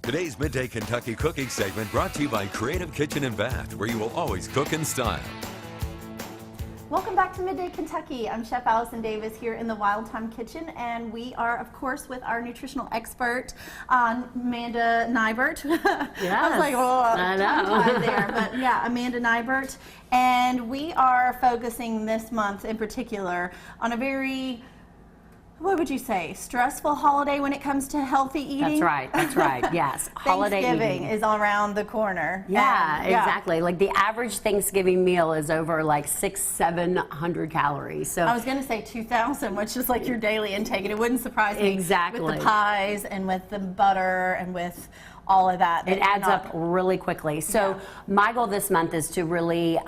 Today's Midday Kentucky Cooking segment brought to you by Creative Kitchen and Bath, where you will always cook in style. Welcome back to Midday Kentucky. I'm Chef Allison Davis here in the Wild Time Kitchen, and we are, of course, with our nutritional expert, Amanda Nighbert. Yes, I was like, oh, I know. there, but yeah, Amanda Nighbert, and we are focusing this month in particular on a very, what would you say, stressful holiday when it comes to healthy eating? That's right, yes. Holiday Thanksgiving eating is around the corner. Yeah, And, exactly. Like the average Thanksgiving meal is over like 600-700 calories. So I was going to say 2,000, which is like your daily intake, and it wouldn't surprise me. Exactly. With the pies and with the butter and with all of that. It adds up really quickly. So my goal this month is to really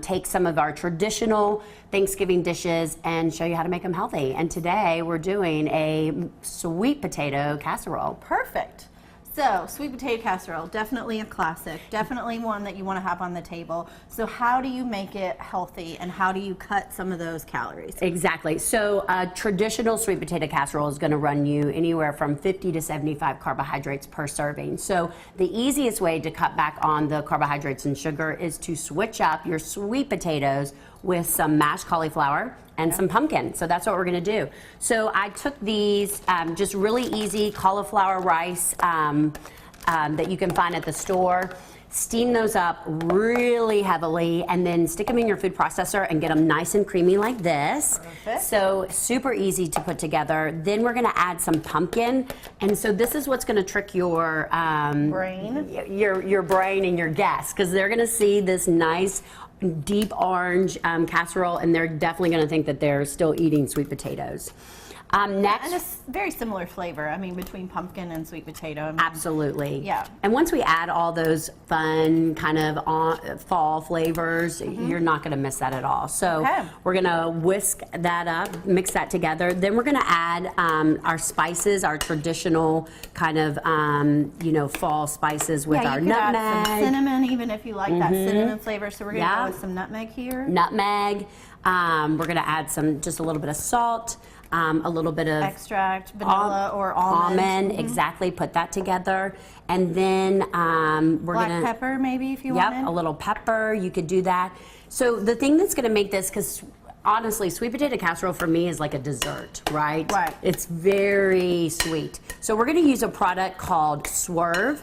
take some of our traditional Thanksgiving dishes and show you how to make them healthy. And today we're doing a sweet potato casserole. Perfect. So, sweet potato casserole, definitely a classic, definitely one that you want to have on the table. So how do you make it healthy, and how do you cut some of those calories? Exactly. So a traditional sweet potato casserole is going to run you anywhere from 50 to 75 carbohydrates per serving. So the easiest way to cut back on the carbohydrates and sugar is to switch up your sweet potatoes with some mashed cauliflower and some pumpkin. So that's what we're gonna do. So I took these just really easy cauliflower rice that you can find at the store. Steam those up really heavily and then stick them in your food processor and get them nice and creamy like this. Perfect. So super easy to put together. Then we're gonna add some pumpkin. And so this is what's gonna trick your Brain. your brain and your guests, because they're gonna see this nice deep orange casserole, and they're definitely going to think that they're still eating sweet potatoes. Next, And it's very similar flavor, I mean, between pumpkin and sweet potato. I mean, absolutely. Yeah. And once we add all those fun kind of fall flavors, you're not going to miss that at all. So we're going to whisk that up, mix that together. Then we're going to add our spices, our traditional kind of fall spices with our you could nutmeg. add some cinnamon, even if you like that cinnamon flavor. So we're going to go with some nutmeg here. Nutmeg. We're going to add just a little bit of salt. A little bit of extract, vanilla or almond. Exactly. Put that together, and then we're black pepper, maybe, if you wanted. Yep, a little pepper. You could do that. So the thing that's going to make this, because honestly, sweet potato casserole for me is like a dessert, right? Right. It's very sweet. So we're going to use a product called Swerve.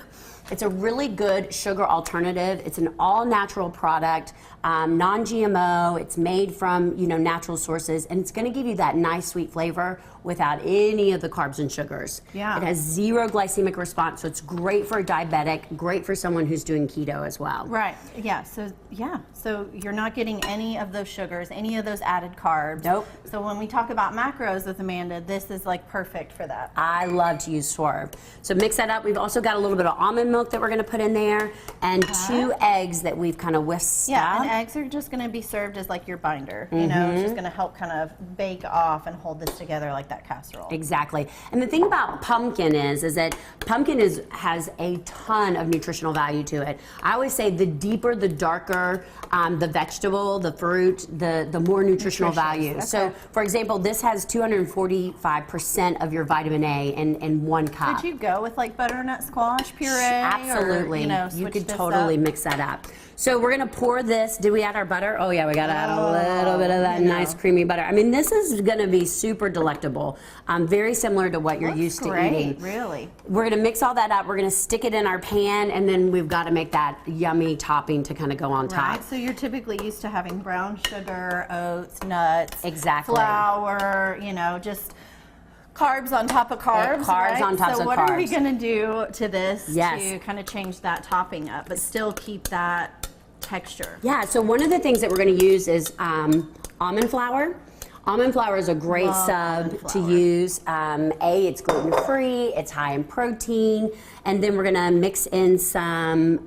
It's a really good sugar alternative. It's an all-natural product, non-GMO. It's made from natural sources, and it's going to give you that nice sweet flavor without any of the carbs and sugars. Yeah. It has zero glycemic response, so it's great for a diabetic, great for someone who's doing keto as well. Right. Yeah. So you're not getting any of those sugars, any of those added carbs. Nope. So when we talk about macros with Amanda, this is like perfect for that. I love to use Swerve. So mix that up. We've also got a little bit of almond milk that we're going to put in there, and 2 eggs that we've kind of whisked up. Yeah, and eggs are just going to be served as like your binder. You know, it's just going to help kind of bake off and hold this together like that casserole. Exactly. And the thing about pumpkin is that pumpkin has a ton of nutritional value to it. I always say the deeper, the darker the vegetable, the fruit, the more nutritional value. Okay. So, for example, this has 245% of your vitamin A in 1 cup. Could you go with like butternut squash puree? Absolutely. Or, you could this totally up? mix that up. So we're going to pour this. Did we add our butter? Oh, yeah, we got to add a little bit of that nice creamy butter. I mean, this is going to be super delectable. Very similar to what you're used to eating. Really. We're going to mix all that up. We're going to stick it in our pan, and then we've got to make that yummy topping to kind of go on top. Right. So you're typically used to having brown sugar, oats, nuts, Exactly. flour, just carbs on top of carbs. Carbs right? on top of carbs. So what are we going to do to this Yes. to kind of change that topping up, but still keep that texture? Yeah, so one of the things that we're going to use is almond flour. Almond flour is a great sub to use. It's gluten-free, it's high in protein, and then we're gonna mix in some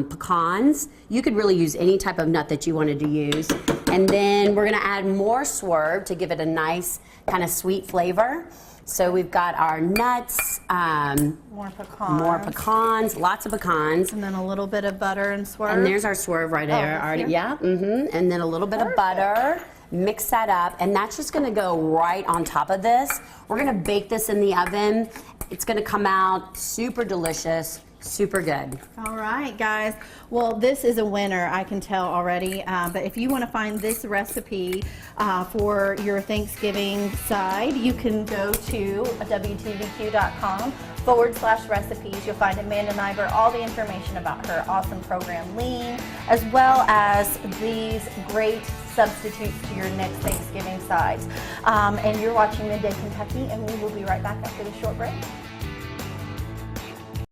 pecans. You could really use any type of nut that you wanted to use. And then we're gonna add more Swerve to give it a nice kind of sweet flavor. So we've got our nuts, More pecans. lots of pecans. And then a little bit of butter and Swerve. And there's our Swerve right there. that's Already, here? yeah. And then a little bit of butter. mix that up, and that's just gonna go right on top of this. We're gonna bake this in the oven. It's gonna come out super delicious, super good. All right, guys. Well, this is a winner, I can tell already. But if you want to find this recipe for your Thanksgiving side, you can go to WTVQ.com/recipes. You'll find Amanda Nighbert, all the information about her awesome program, Lean, as well as these great substitutes to your next Thanksgiving sides. And you're watching Midday Kentucky, and we will be right back after the short break.